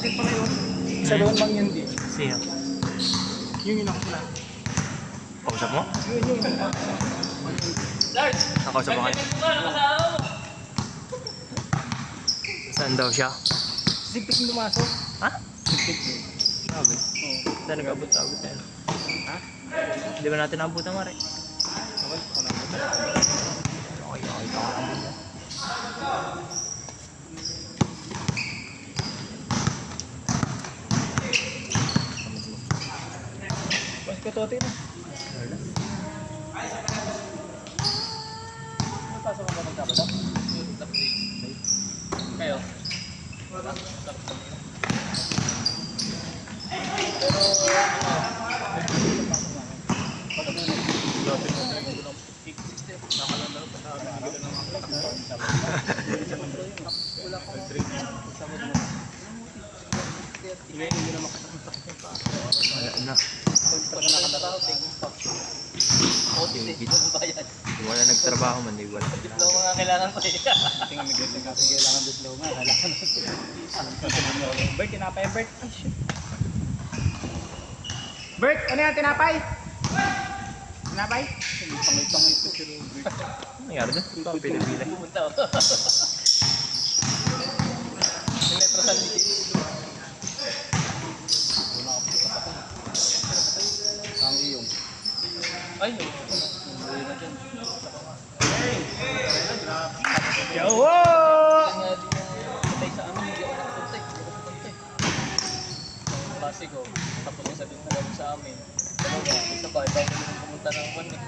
Bakit pala yun? Isa doon mang yun di. Sino? Yung inakula. Kausap mo? Yun. Nakausap mo kayo? Saan daw siya? Sigtik yung lumasok. Ha? Sigtik yun. Sabi. Oo. Saan nag-abot-abot na yun? Ha? Hindi ba natin nabot ang mare? Okay, ako na. Okay, ako nabot na. Mas katote na. Pasok ka ba ng Sabado? Kayo? Pero Wala na. Kung wala nagtrabaho man, di wala. Diploma nga kailangan ko eh. tingnan mo ganda kasi kailangan diploma. Kailangan natin. Bert, tinapay Bert. Ay, shit. Bert, ano yan? Tinapay? Tinapay? Pangit-pangit ko si Robert. Ano nangyari doon? Pila-pila. Pumunta ako. Yung metro San Miguel. Ang iyong. Ay, no. Umuwi na dyan. Yo! Kaya di na patay sa amin, hindi ako nakapunta eh. Kasi ko, tapos yung sabihin na sa amin. Dalawa, isa pa, bago nung pumunta ng kwan eh.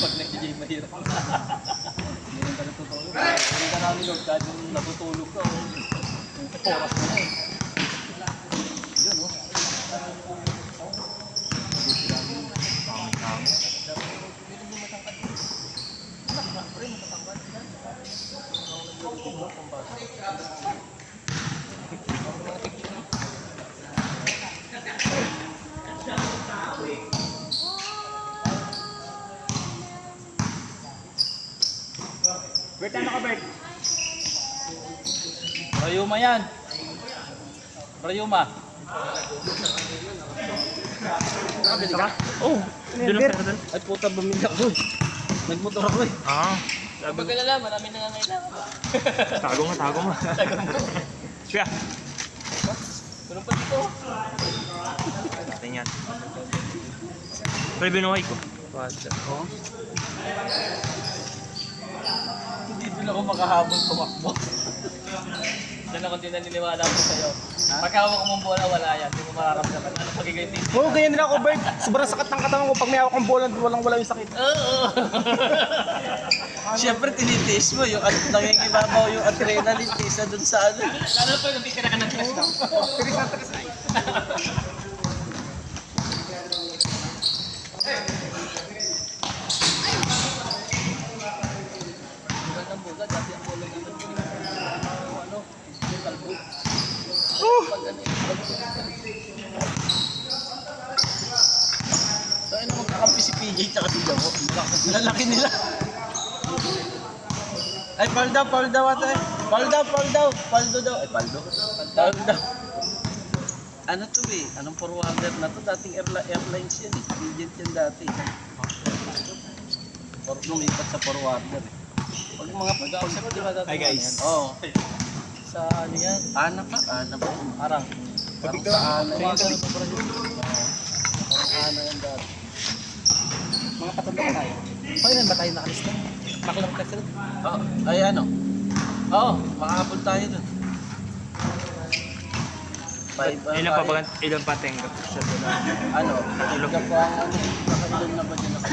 Pag nag-DJ mahirap. Hindi rin ka natutulog. Hindi ka namin Lord, kahit yung natutulog ka. Oras mo na eh. Yun o. Bert, ano ka Bert? Rayuma yan. Rayuma. Nakabili ka? Oh! Doon ang pera doon. Ay puta, bumili ako eh. Nagmotor ako eh. Ah! Sabi ko na lang, marami nangangailangan. Tago mo, tago mo. Siya! Tulong pa dito. Natin yan. Pero binuhay ko. Oh. Hindi doon ako makahabol tumakbo. Diyan ako din naniniwala ko sa'yo. Pagkahawak mong bola, wala yan. Hindi mo mararamdaman. Ano pagiging team? Oo, ganyan din ako Bert. Sobrang sakit ng katawan ko pag may hawak ang bola, walang-wala yung sakit. Oo. Siyempre tinitiis mo yung nangingibabaw yung adrenaline kaysa dun sa ano. Lalo pa yung titira ka ng tres lang. Tiris na tiris ay. Ang bola, dati ang bola dito. Ano? Yung kalbo. Pag ano yung kalbo. So ano magkakampi si PJ tsaka si Jamo? Lalaki nila. Ay, Paul daw ate. Paul daw. Paldo daw. Ay, Paldo. Paul daw. Ano to eh? Anong forwarder na to? Dating airlines yan eh. Agent yan dati. Or lumipat sa forwarder eh. Pag mga pag-ausap, di ba dati? Hi, guys. Oo. Sa ano yan? Ana pa? Ana ba? Arang. Arang sa Ana. Mga ganun pa rin yun. Arang Ana yan dati. Mga patanda ka tayo. Kailan ba tayo nakalista? Makilang ka sila. Oo. Ay ano? Oo. Makahabol tayo dun. Ilan pa ba? Ilan pa tenga siya doon? Ano? Tulog ka pa ang ano? Nakailan na ba dyan ako?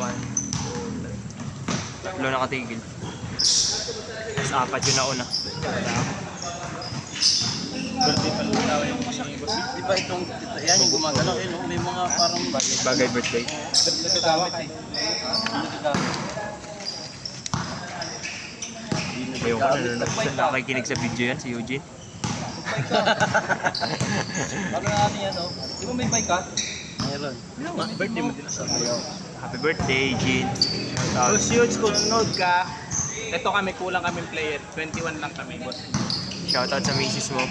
One. Tatlo nakatigil. Tapos apat yung nauna. Di ba itong, yan yung gumagalaw eh, no? May mga parang Bagay birthday. Nagkagawa eh. Ayun ko, nakikinig sa video yan, si Eugene. Ano na natin yan, no? Di ba may bike ka? Meron. Birthday mo din. Sabayaw. Happy birthday, Jean. Boss Yudes, kung nanonood ka, ito kami, kulang kaming player. 21 lang kami, boss. Shoutout sa misis mo.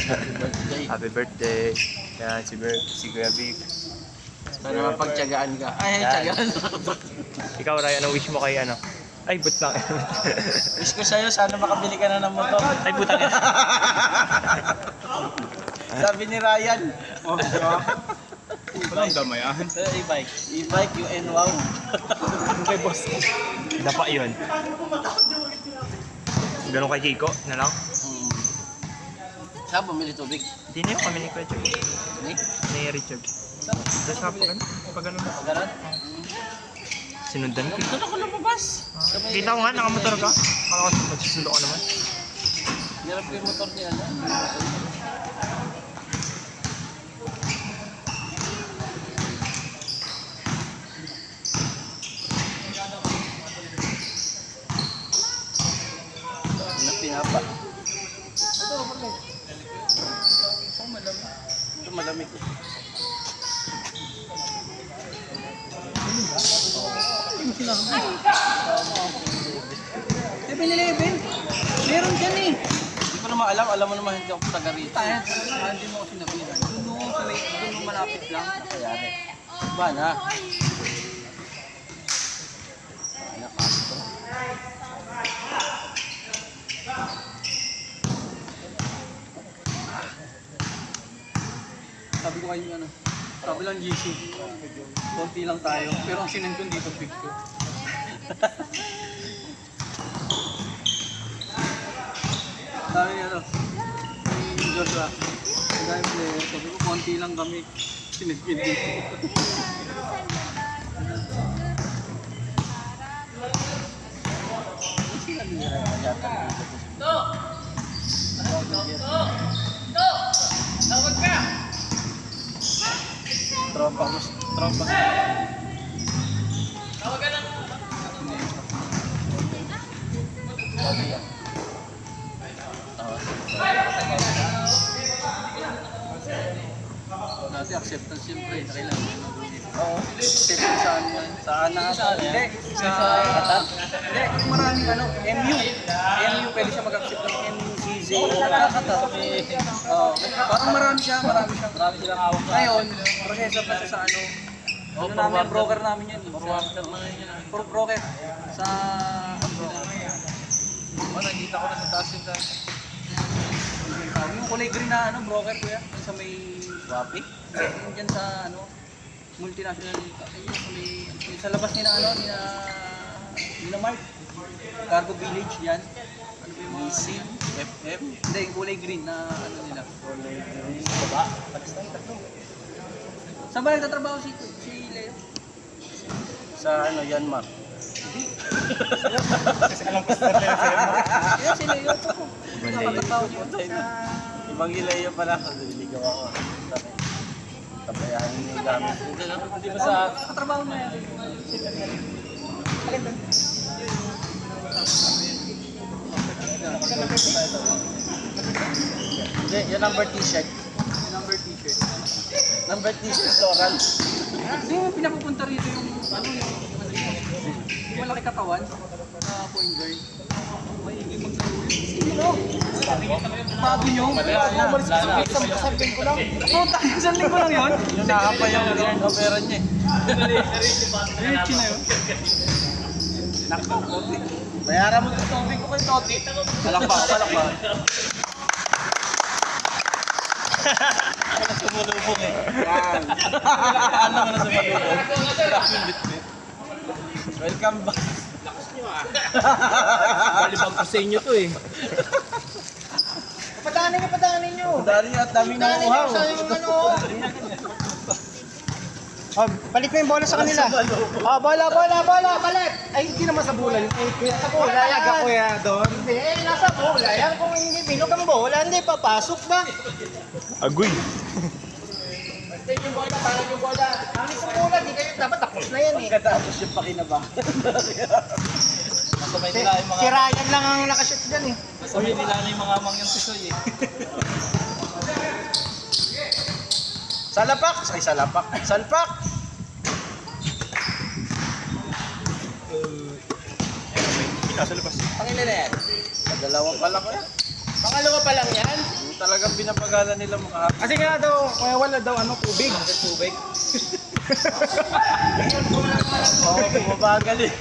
Birthday. Happy birthday. Yan, si Kuya Vic. Sana mapagtyagaan ka. Ay, Yan. tyagaan. Ikaw, Ray, anong wish mo kay ano? Ay, but lang. Wish ko sa'yo, sana makabili ka na ng motor. Ay, putang ina. Sabi ni Ryan. Oh, walang damayan. Sa e-bike. E-bike, UN, wow. Okay, boss. Dapa yun. Ganun kay Kiko na lang. Saan bumili tubig? Hindi na yung kami ni Kuya Chog. Ni? Ni Richard. Tapos nga pag ano. Pagaran? Sinundan ko. Doon ako lumabas. Kita ko nga, nakamotor ka. Akala ko magsusundo ka naman. Hirap ko yung motor niya. Ano? Pinapa. Ito malamig. Meron dyan eh. Hindi ko naman alam mo naman hindi ako taga rito. Hindi mo ako sinabihan. Doon mo malapit lang. Nakayari. Ba na? Ano Castro? Sabi ko kayo ano, sabi lang GC. Konti lang tayo. Pero ang sinend ko dito, big ko. Sabi niya ano, yung Joshua, ang dami player. Sabi ko, konti lang kami. Sinend ko dito. Sinabi niya rin yata dito. Tropa mo. Tropa. Dati acceptance siyempre, kailangan. Oo. Acceptance sa ano yan? Sa ana? Hindi, sa Qatar? Hindi, yung maraming ano, MU. MU, pwede siya mag-accept ng MU, CZ. Qatar. Oo, parang marami Marami silang hawak na. Ngayon, proseso pa siya sa ano, Oh, ano namin, forwarder. broker namin yan. Forwarder na yun. Broker. Sa, Nakita ko na sa taas yung taas. yung kulay green na ano, broker ko yan. Sa may, Wapi? yung dyan sa ano, multinational, yung kulay, yung sa labas nila ano, nila Mark. Cargo Village yan. Ano ba yung mga, Leasing? FM? hindi, yung kulay green na ano nila. Baba? Saan ba nagtatrabaho si Leo? Sa ano, Yanmar? Kasi alam ko sa Leo. Kaya si Leo ito ko. Nakakatawa niyo ito. Ibang Ileo pala. Naliligaw ako. Tabayahan yung gamit. Di ba sa katrabaho na yan? Hindi, yung number t-shirt. Number t-shirt. Number t-shirt, local. Hindi mo pinapupunta rito yung ano yung malaki katawan na point guard. Sino? Bago nyo? Umalis ka sa isang linggo lang. Puta, isang linggo lang yun? Yung nakapa yung ground opera niya eh. Richie na yun. Nakakoti. Bayaran mo ito tubig ko kay Toti. Palakpak. Ano sumulubog eh. Yan. Ano nga na sumulubog? Welcome back. Balibag ko sa inyo to eh. Padaanin nyo at daming nakuhaw. Oh, balik mo yung bola sa kanila. Oh, bola, balik. Ay, hindi naman sa bola. Kuya, sa bola. Lalag ako ya doon. Hindi, nasa bola. Yan, kung hindi bilog ang bola, hindi papasok na. Agoy. Basta yung bola, parang yung bola. Ang isang bola, di kayo dapat tapos na yan eh. Pagkatapos yung pakinabahan. Nasa may nila yung Si mga... Ryan lang ang nakashoot dyan eh. Nasa may nila yung mga amang yung tisoy eh. Salapak! Ay, salapak. Salpak! Nasa labas. Pangina na yan. Dalawa pa lang yan. Pangalawa pa lang yan. Yung talagang binapagalan nila makahapon. Kasi nga daw, kaya wala daw tubig. Tubig. Oo, bumabagal eh.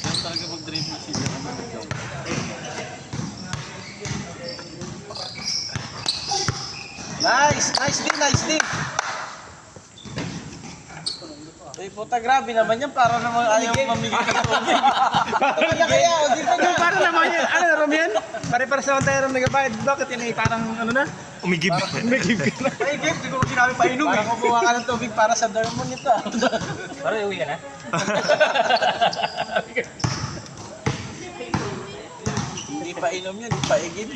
Yan talaga mag-dribble sila. Nice! Nice din! Nice din! Eh, puta, grabe naman yan. Para naman ayaw mamigay ka ng tubig. Kaya, o, dito na. Para naman yan. Ano, Rom yan? Pare-pare sa tayo Rom nagbabayad. Bakit yan ay parang ano na? Umigib. Umigib ka na. Ay, Gip, di ko sinabi painom eh. Para kumuha ka ng tubig para sa dermon nito. Para uwi ka na? Hindi pa inom yan, hindi pa igib.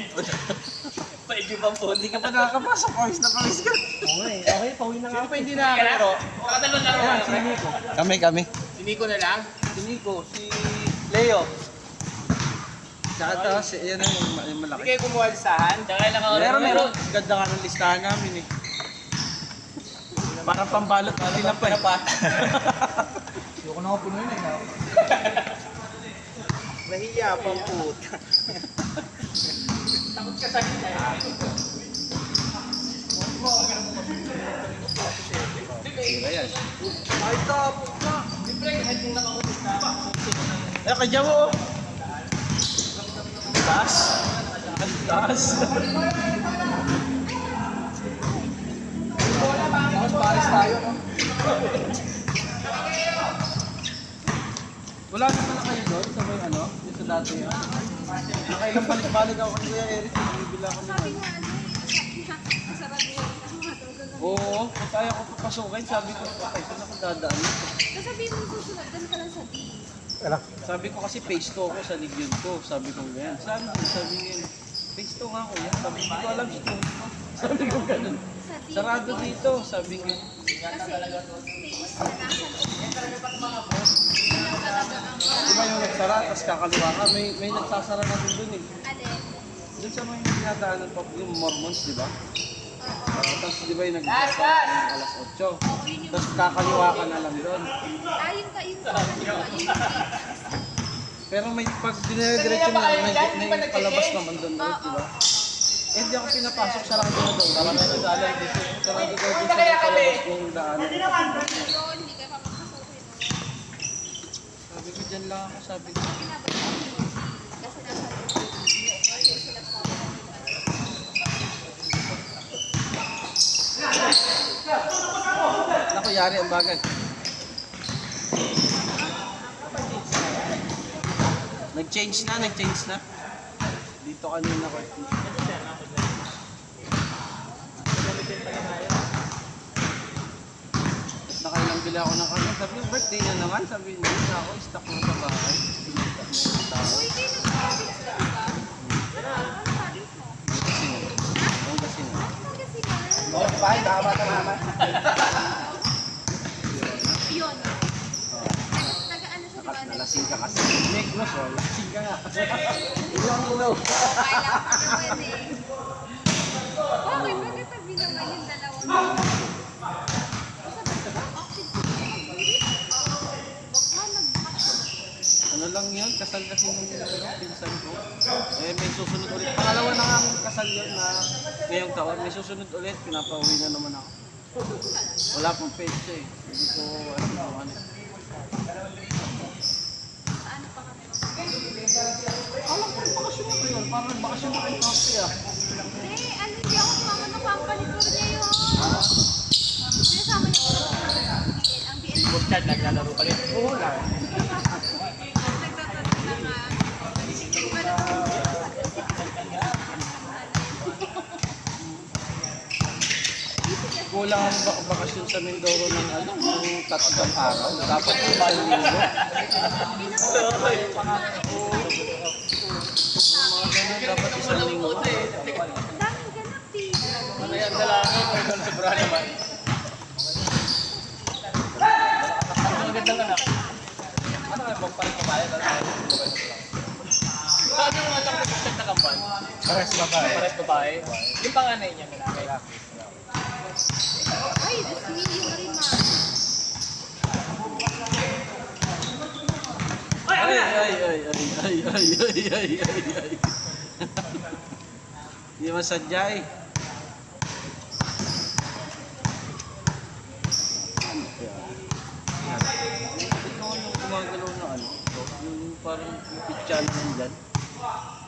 Paigib ang po. Hindi ka pa nakakapasok. Pawis na pawis ka. Okay, pauwi na nga. Sino pa hindi nakakaro? Nakatalon na Ayan, si Nico. Kami. Si Nico na lang. Si Nico, si Leo. Tsaka ito, yan yung malaki. Hindi kayo kumuha listahan. Meron. Ganda nga ng listahan namin eh. Parang pambalot na tinapay. Ayoko na ako punuin eh. Nahiya pang puta. Tira yan. Ay, kadya mo oh. Taas. Ang taas. Tapos pares tayo, no? Wala naman na kayo doon sa may ano, yung sa dati yun. Nakailang balik-balik ako kay Kuya Eric, bibila ko naman. Masarap yun. Oo, kaya ko papasukin, sabi ko, okay, saan ako dadaan? Sasabihin mo susunod, ganun ka lang sa D. Sabi ko kasi phase 2 ako sa ligyon ko, sabi ko ganyan. Sabi niya, phase 2 nga ako yan, sabi ko, alam siya sabi ko ganun. Sa D. Sarado dito, sabi ko. Kasi face na nasa loob. Di ba yung nagsara, tapos kakaliwa ka, may nagsasara na dun eh. Alin? Doon sa mga dinadaanan pa yung Mormons, di ba? Tapos di ba yung nagsasara yung alas 8. Oo, yun yung... Tapos kakaliwa ka na lang doon. Yun ka, yun ka. Pero may pag dinediretso mo may palabas naman doon, di ba? Eh, hindi ako pinapasok, sarado na doon. Tama na nag-alay dito. Sarado daw dito sa palabas ng daan. Yun, hindi ka papapasukin. Sabi ko, dyan lang ako, sabi ko. Pinabalik ko. Kasi nasa loob. Kasi sila pa. Naku, yari ang bagay. Nag-change na. Dito kanina ko. Nakailang bili ako ng kanya. Sabi ko, birthday na naman. Sabi niya, hindi ako, stock mo sa bahay. Uy, di na province ka ba? Ano province mo? Ang kasi nga. Pangasinan. Bahay, tama ka naman. Yun. Taga-ano siya, di ba? Nalasing ka kasi. Negros, oh. Lasing ka nga. Ilang ulo. Kailangan ko naman eh. Bakit? Bakit tabi naman yung dalawang Ano lang yun, kasal kasi nung pinsan ko. Eh, may susunod ulit. Pangalawa na nga akong kasal yun na ngayong taon. May susunod ulit, pinapauwi na naman ako. Wala pong peso eh. Hindi ko ano. Paano pa kami? Alam ko, bakasyon na yun. Parang bakasyon na kayo kasi ah. Hindi, ano, hindi ako sumama ng company tour niya yun. Sinasama niya ko. Ang BL. Bustad, naglalaro pa rin. Oo lang. Nagtatanong na nga. Kulang ang bakasyon sa Mindoro ng ano, ng 3 araw. Dapat yung linggo. Dapat isang linggo. Daming ganap eh. Ano yan, dalangin, may doon sobra naman. Paano yung anak ko na kambal? Pares babae. Pares babae. Yung panganay niya, lalaki. Ay, that's me, yung Marima. Ay. Hindi masadya eh. Ano kaya? Ito yung gumagalaw na ano. Yung parang pitchan din dyan.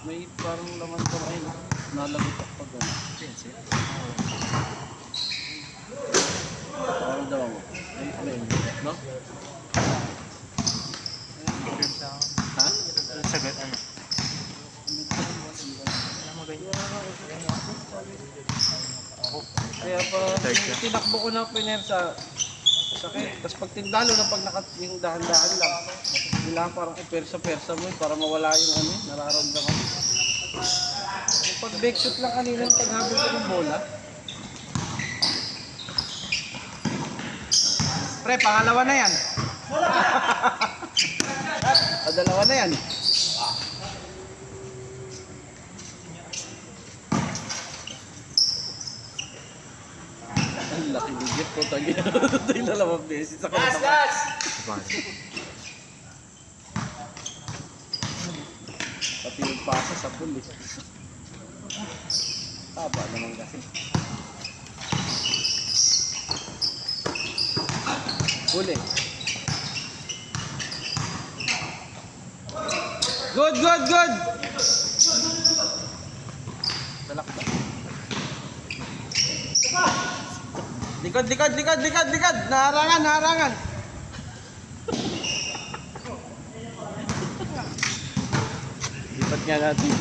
May parang laman pa rin. Nalagot ako pag ano. Parang daw mo. Ay, no? Ha? Sagot ano? Kaya pa, tinakbo ko na piner sa sakit. Tapos pag lalo na pag yung dahan-dahan lang, kailangan parang ipersa-persa mo para mawala yung ano, nararamdaman. Yung pag backshot lang kanina, paghabol ko ng bola, Pre, pangalawa na yan. dalawa na yan. Ang laki ng gift ko, tagi. Tayo dalawang beses. Gas! Pati yung pasa sa pool eh. Taba naman kasi. Pool eh. Good! Dalak ba? Likod! Naharangan! Lipat nga natin.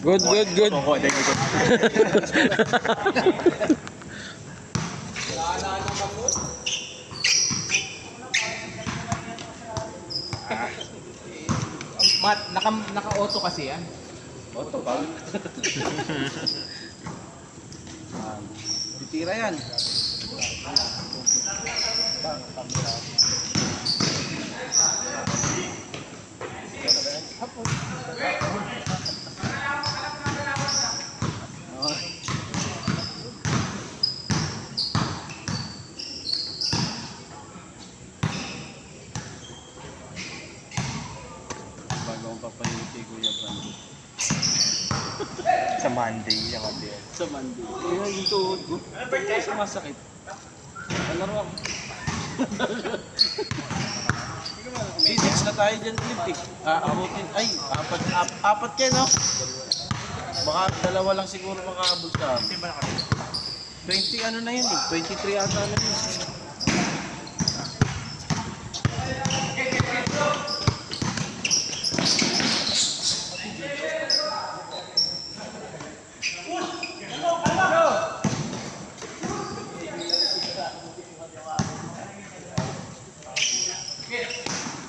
Good. Oo, dahil ko. Mat, naka-auto kasi yan. Oto ba? Titira yan. Bago akong papahingi kay Kuya Ban. Sa Monday, yung ano yun. Sa Monday. Kaya yung tuhod ko. Kaya sumasakit. Palaro ako. Physics na tayo dyan, Clip eh. Abutin. Ay, apat kayo, no? Baka dalawa lang siguro makaabot ka. 20 ano na yun eh. 23 ata na yun.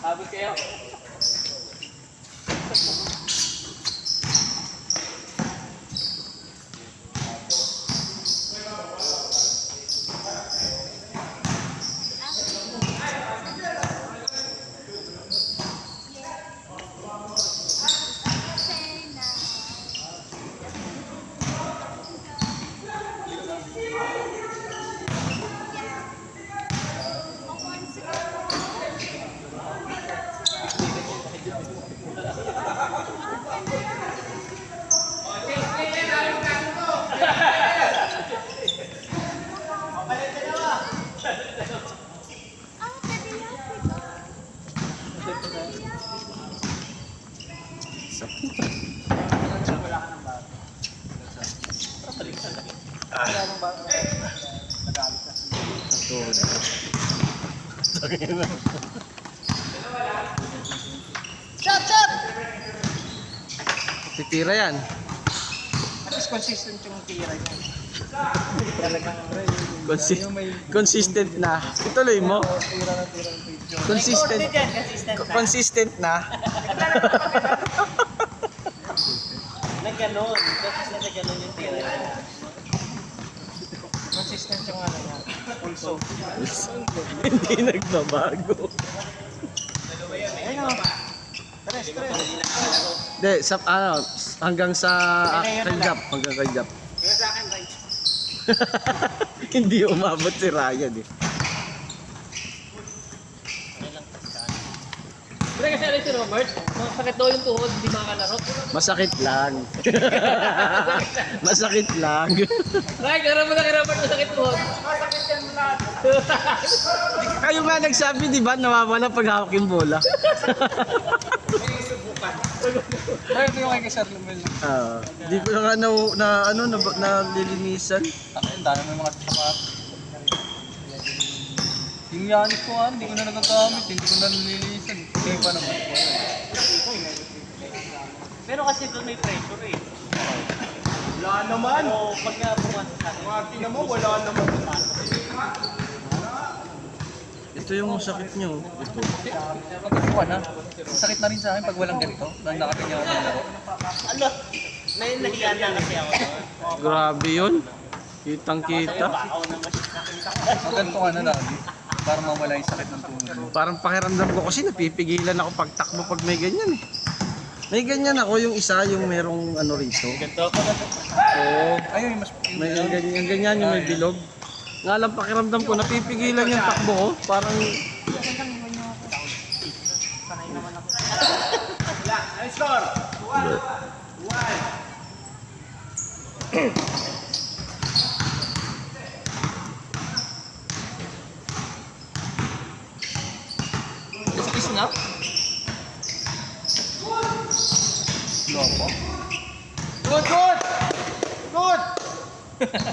Abot kayo. Titira yan. At least consistent yung tira niya. Consistent na. Ituloy mo. Consistent na. ganun. Consistent na ganun yung tira niya. Consistent yung ano niya. Pulso. Hindi nagbabago. Ayun o. Tres. Hindi, sa, hanggang sa kay Jap. Hanggang kay Jap. Kaya sa akin, right? Hindi umabot si Ryan eh. Pero kasi alam si Robert, sakit daw yung tuhod, hindi makakalaro. Masakit lang. Masakit lang. Right, aram mo na kay Robert, masakit tuhod. Kayo nga nagsabi, di ba, nawawala pag hawak yung bola. Ay, ito yung kay Sir Lumel. Di ko na nalilinisan. Ang dami may mga sapat. Yung Yanis ko nga, hindi ko na nagagamit, hindi ko na nililisan. Hindi pa naman. Pero kasi doon may pressure eh. Wala naman. O pagka pumasok sa akin. Tingnan mo, wala naman. Ito yung sakit nyo. Ito. Pagkakuha na. Sakit na rin sa akin pag walang ganito. Nang nakatingin ako ng laro. Ano? May nahiyan na kasi ako. Grabe yun. Kitang-kita. Ako naman. Ganito ka na lagi. Para mawala yung sakit ng tuhod mo. Parang pakiramdam ko kasi napipigilan ako pagtakbo pag may ganyan eh. May ganyan ako, yung isa, yung merong ano rito. Oo. Ayun, yung mas... May yung ganyan, yung may bilog. Nga lang pakiramdam ko, napipigilan yung takbo ko. Parang Is na? Lopo.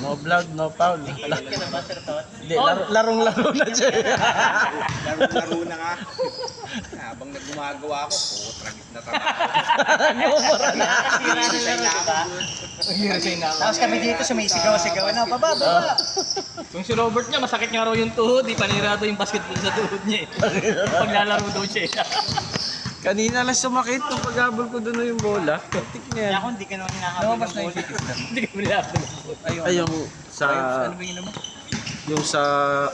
no blood, no foul. Ka na ba, Sir Tot? Hindi, larong-laro na siya. Laro na nga. Habang nagumagawa ako, tragis na talaga. Sira na laro, diba? Tapos kami dito sumisigaw-sigaw na, baba. Yung si Robert niya, masakit nga raw yung tuhod, di panira daw yung basketball sa tuhod niya eh. Paglalaro daw siya. Kanina lang sumakit nung paghabol ko doon yung bola. Tik Kaya niya. ako hindi ka naman hinahabol Lumabas ng na yung bola. sikis na. Hindi ka nilaro. Ayun. Ay, yung sa Ano ba yun naman? yung sa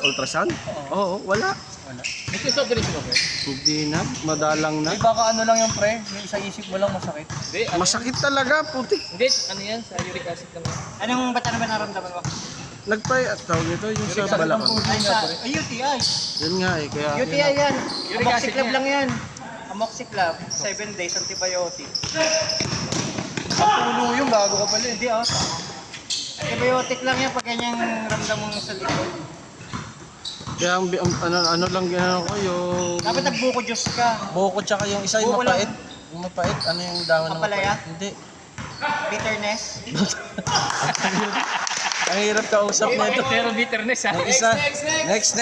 ultrasound? Oo, wala. Wala. May kusog rin si Robert. Hindi na, madalang na. Ay, baka ano lang yung pre. Yung isang isip mo lang masakit. Hindi, ano, Masakit talaga, puti. hindi, ano yan, sa uric acid naman. Anong ba't ano ba naramdaman mo? Nagpay at tawag nito yung sa balakang. Ay, UTI. Yun nga eh, kaya UTI yan. Uric acid Amoxiclav niya. lang yan. Amoxiclav, 7 days antibiotic. Pulo yung bago ka pala. Hindi ah. Antibiotic lang yan pag ganyang ramdam mo sa likod. kaya ano lang gano'n ko yung Dapat nagbuko juice ka. buko tsaka yung isa yung Buko lang. mapait. Yung mapait, ano yung dahon ng Papalaya? mapait? Hindi. Bitterness. Ang hirap kausap nito. Pero bitterness ha. Yung isa, next.